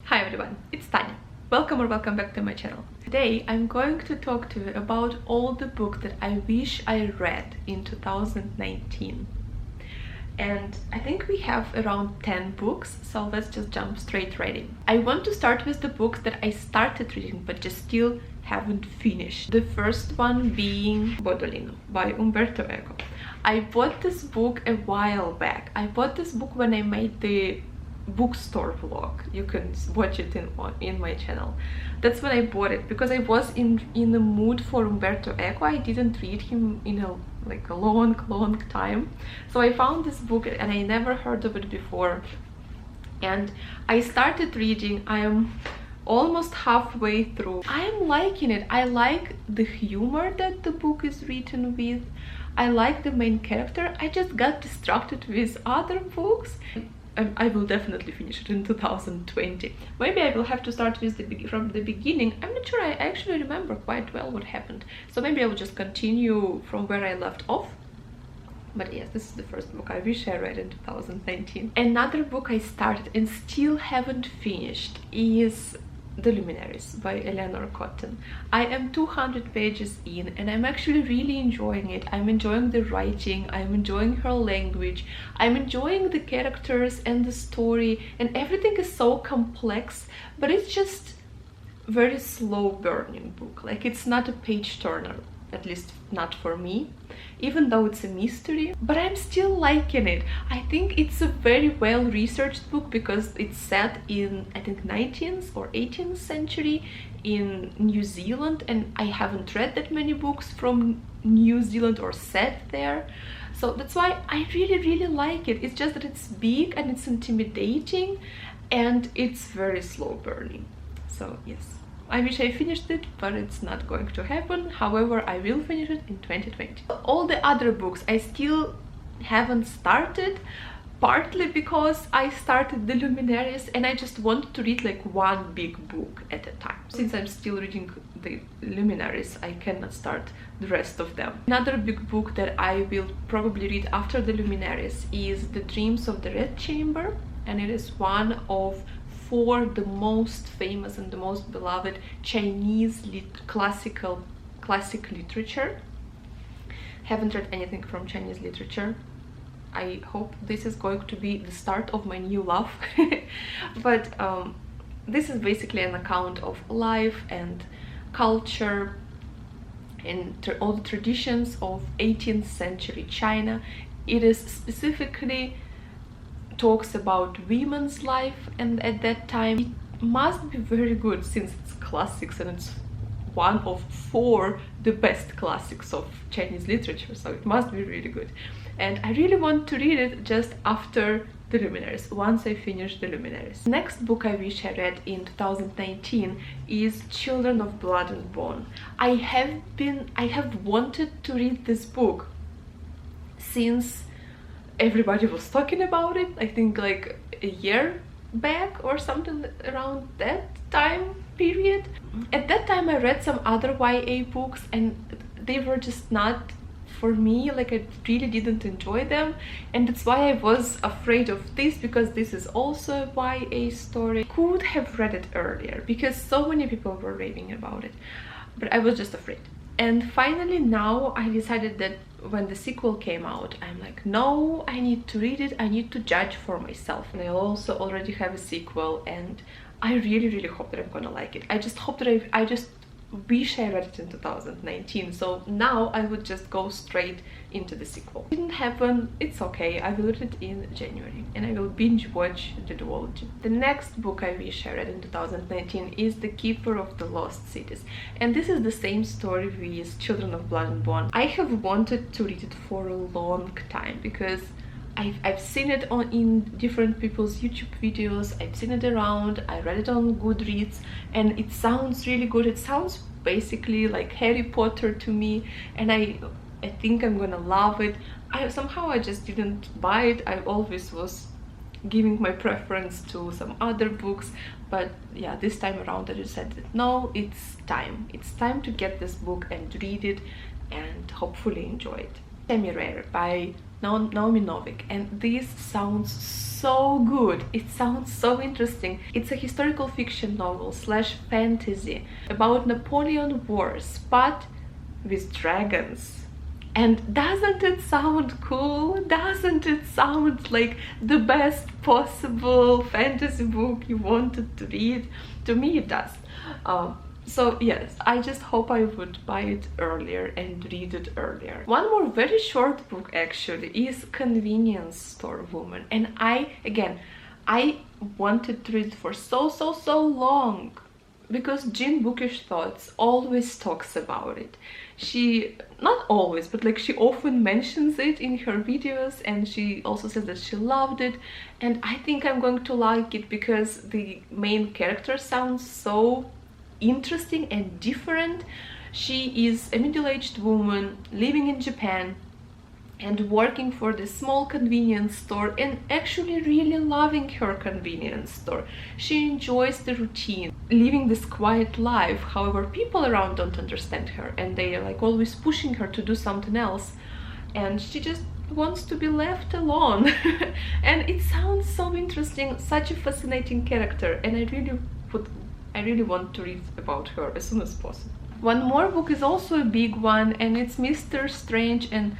Hi everyone, it's Tanya. Welcome or welcome back to my channel. Today I'm going to talk to you about all the books that I wish I read in 2019. And I think we have around 10 books, so let's just jump straight right in. I want to start with the books that I started reading but just still haven't finished. The first one being Bodolino by Umberto Eco. I bought this book a while back. I bought this book when I made the bookstore vlog. You can watch it in my channel. That's when I bought it because I was in the mood for Umberto Eco. I didn't read him in a long time, so I found this book and I never heard of it before, and I started reading. I am almost halfway through. I am liking it. I like the humor that the book is written with. I like the main character. I just got distracted with other books. I will definitely finish it in 2020. Maybe I will have to start with from the beginning. I'm not sure. I actually remember quite well what happened, so maybe I will just continue from where I left off. But yes, this is the first book I wish I read in 2019. Another book I started and still haven't finished is The Luminaries by Eleanor Cotton. I am 200 pages in and I'm actually really enjoying it. I'm enjoying the writing, I'm enjoying her language, I'm enjoying the characters and the story, and everything is so complex, but it's just very slow burning book. Like, it's not a page turner, at least not for me, even though it's a mystery, but I'm still liking it. I think it's a very well researched book because it's set in, I think, 19th or 18th century in New Zealand, and I haven't read that many books from New Zealand or set there, so that's why I really like it. It's just that it's big and it's intimidating and it's very slow burning. So yes, I wish I finished it, but it's not going to happen. However, I will finish it in 2020. All the other books I still haven't started, partly because I started The Luminaries and I just wanted to read like one big book at a time. Since I'm still reading The Luminaries, I cannot start the rest of them. Another big book that I will probably read after The Luminaries is The Dreams of the Red Chamber, and it is one of the most famous and the most beloved Chinese classic literature. Haven't read anything from Chinese literature. I hope this is going to be the start of my new love. But this is basically an account of life and culture and all the traditions of 18th century China. It is specifically talks about women's life, and at that time it must be very good since it's classics and it's one of 4 the best classics of Chinese literature, so it must be really good. And I really want to read it just after The Luminaries, once I finish The Luminaries. Next book I wish I read in 2019 is Children of Blood and Bone. I have wanted to read this book since everybody was talking about it. I think like a year back or something around that time period. At that time I read some other YA books and they were just not for me. Like, I really didn't enjoy them, and that's why I was afraid of this, because this is also a YA story. I could have read it earlier because so many people were raving about it, but I was just afraid. And finally now I decided that when the sequel came out, I'm like, no, I need to read it, I need to judge for myself. And I also already have a sequel and I really hope that I'm gonna like it. I just hope that I just wish I read it in 2019, so now I would just go straight into the sequel. It didn't happen, it's okay. I will read it in January and I will binge watch the duology. The next book I wish I read in 2019 is The Keeper of the Lost Cities, and this is the same story with Children of Blood and Bone. I have wanted to read it for a long time because I've seen it in different people's YouTube videos, I've seen it around, I read it on Goodreads, and it sounds really good. It sounds basically like Harry Potter to me, and I think I'm gonna love it. Somehow I just didn't buy it. I always was giving my preference to some other books, but yeah, this time around I just said that no, it's time to get this book and read it and hopefully enjoy it. Semi-Rare by Naomi Novik, and this sounds so good. It sounds so interesting. It's a historical fiction novel slash fantasy about Napoleon Wars, but with dragons. And doesn't it sound cool? Doesn't it sound like the best possible fantasy book you wanted to read? To me it does. So yes, I just hope I would buy it earlier and read it earlier. One more very short book actually is Convenience Store Woman, and I wanted to read it for so long, because Jean Bookish Thoughts always talks about it. She, not always, but like she often mentions it in her videos, and she also says that she loved it, and I think I'm going to like it because the main character sounds so interesting and different. She is a middle-aged woman living in Japan and working for this small convenience store, and actually really loving her convenience store. She enjoys the routine, living this quiet life. However, people around don't understand her, and they are like always pushing her to do something else, and she just wants to be left alone. And it sounds so interesting, such a fascinating character, and I really want to read about her as soon as possible. One more book is also a big one, and it's Mr. Strange and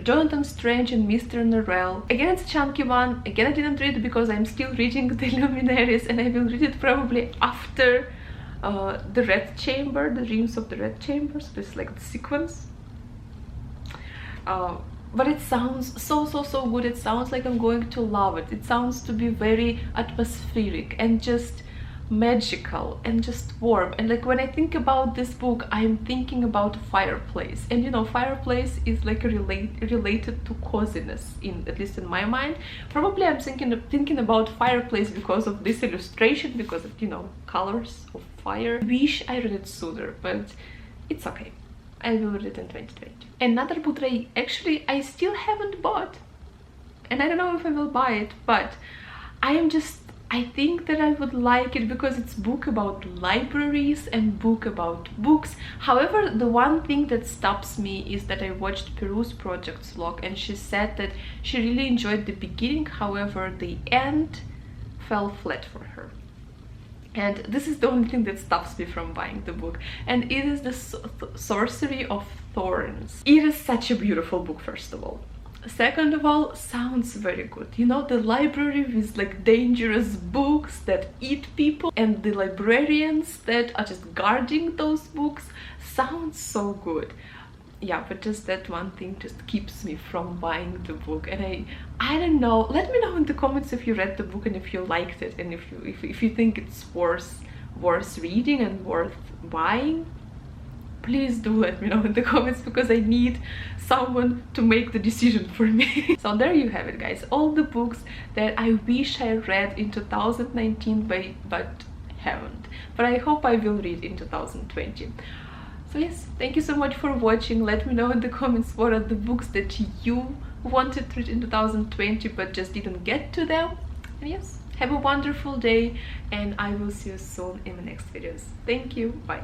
Jonathan Strange and Mr. Norrell. Again, it's a chunky one. Again, I didn't read it because I'm still reading the Luminaries, and I will read it probably after the Red Chamber, the Dreams of the Red Chamber. So this is like the sequence. But it sounds so good. It sounds like I'm going to love it. It sounds to be very atmospheric and just magical and just warm. And like when I think about this book, I'm thinking about fireplace, and you know, fireplace is like related to coziness, at least in my mind. Probably I'm thinking about fireplace because of this illustration, because of, you know, colors of fire. I wish I read it sooner, but it's okay. I will read it in 2020. Another book that I still haven't bought, and I don't know if I will buy it, but I think that I would like it because it's a book about libraries and book about books. However, the one thing that stops me is that I watched Peru's Project's vlog, and she said that she really enjoyed the beginning, however the end fell flat for her. And this is the only thing that stops me from buying the book, and it is the Sorcery of Thorns. It is such a beautiful book, first of all. Second of all, sounds very good. You know, the library with like dangerous books that eat people, and the librarians that are just guarding those books, sounds so good. Yeah, but just that one thing just keeps me from buying the book. And I don't know, let me know in the comments if you read the book and if you liked it, and if you think it's worth reading and worth buying. Please do let me know in the comments, because I need someone to make the decision for me. So there you have it, guys, all the books that I wish I read in 2019 but haven't, but I hope I will read in 2020. So yes, thank you so much for watching. Let me know in the comments what are the books that you wanted to read in 2020 but just didn't get to them. And yes, have a wonderful day, and I will see you soon in the next videos. Thank you, bye.